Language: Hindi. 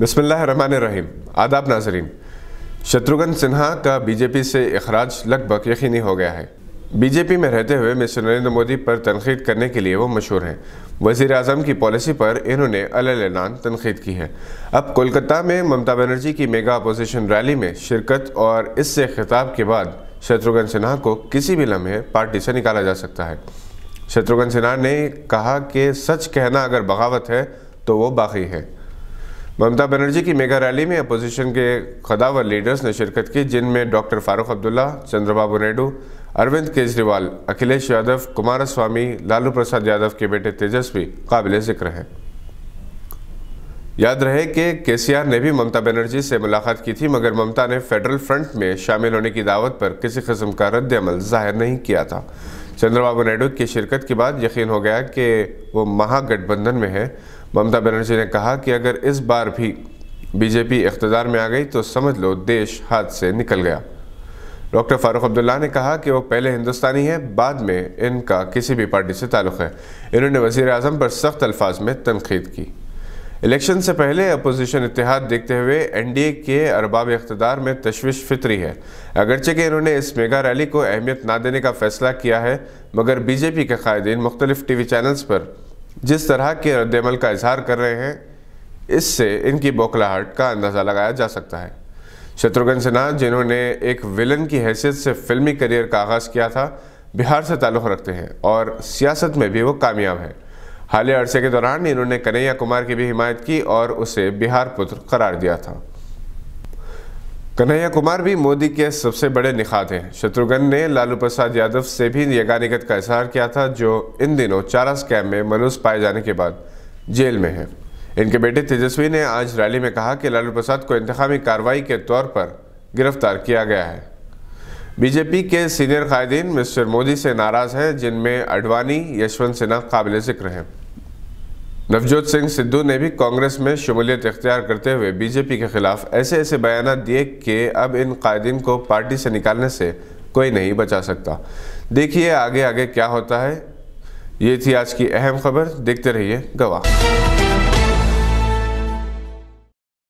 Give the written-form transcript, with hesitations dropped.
बिस्मिल्लाहिर्रहमानिर्रहीम। आदाब नाज़रीन। शत्रुघ्न सिन्हा का बीजेपी से इखराज लगभग यकीनी हो गया है। बीजेपी में रहते हुए मिस्टर नरेंद्र मोदी पर तनकीद करने के लिए वो मशहूर हैं। वज़ीर आज़म की पॉलिसी पर इन्होंने अलग-अलग तनकीद की है। अब कोलकाता में ममता बनर्जी की मेगा अपोजिशन रैली में शिरकत और इससे खिताब के बाद शत्रुघ्न सिन्हा को किसी भी लम्हे पार्टी से निकाला जा सकता है। शत्रुघ्न सिन्हा ने कहा कि सच कहना अगर बगावत है तो वो बाकी है। ममता बनर्जी की मेगा रैली में अपोजिशन के कदावर लीडर्स ने शिरकत की, जिनमें डॉक्टर फारूक अब्दुल्ला, चंद्रबाबू नायडू, अरविंद केजरीवाल, अखिलेश यादव, कुमारस्वामी, लालू प्रसाद यादव के बेटे तेजस्वी काबिल जिक्र हैं। याद रहे कि केसीआर ने भी ममता बनर्जी से मुलाकात की थी, मगर ममता ने फेडरल फ्रंट में शामिल होने की दावत पर किसी किस्म का रद्द अमल जाहिर नहीं किया था। चंद्रबाबू नायडू की शिरकत के बाद यकीन हो गया कि वो महागठबंधन में है। ममता बनर्जी ने कहा कि अगर इस बार भी बीजेपी इख्तिदार में आ गई तो समझ लो देश हाथ से निकल गया। डॉक्टर फारूक अब्दुल्ला ने कहा कि वो पहले हिंदुस्तानी है, बाद में इनका किसी भी पार्टी से ताल्लुक़ है। इन्होंने वज़ीर आज़म पर सख्त अल्फाज में तनकीद की। इलेक्शन से पहले अपोजिशन इत्तेहाद देखते हुए एनडीए के अरबाब इख्तिदार में तशवीश फितरी है। अगरचे कि इन्होंने इस मेगा रैली को अहमियत ना देने का फैसला किया है, मगर बीजेपी के कायदीन मुख्तलिफ टीवी चैनल्स पर जिस तरह के रद्दमल का इजहार कर रहे हैं, इससे इनकी बौखलाहट का अंदाज़ा लगाया जा सकता है। शत्रुघ्न सिन्हा, जिन्होंने एक विलन की हैसियत से फिल्मी करियर का आगाज़ किया था, बिहार से ताल्लुक़ रखते हैं और सियासत में भी वो कामयाब है। हालिया अरसे के दौरान इन्होंने कन्हैया कुमार की भी हिमायत की और उसे बिहार पुत्र करार दिया था। कन्हैया कुमार भी मोदी के सबसे बड़े निखात हैं। शत्रुघ्न ने लालू प्रसाद यादव से भी यगानियत का इजहार किया था, जो इन दिनों चारा स्कैम में मलूस पाए जाने के बाद जेल में है। इनके बेटे तेजस्वी ने आज रैली में कहा कि लालू प्रसाद को इंतखामी कार्रवाई के तौर पर गिरफ्तार किया गया है। बीजेपी के सीनियर कायदीन मिस्टर मोदी से नाराज़ हैं, जिनमें अडवाणी, यशवंत सिन्हा काबिल जिक्र हैं। नवजोत सिंह सिद्धू ने भी कांग्रेस में शमूलियत इख्तियार करते हुए बीजेपी के खिलाफ ऐसे बयान दिए कि अब इन कायदीन को पार्टी से निकालने से कोई नहीं बचा सकता। देखिए आगे क्या होता है। ये थी आज की अहम खबर। देखते रहिए गवाह।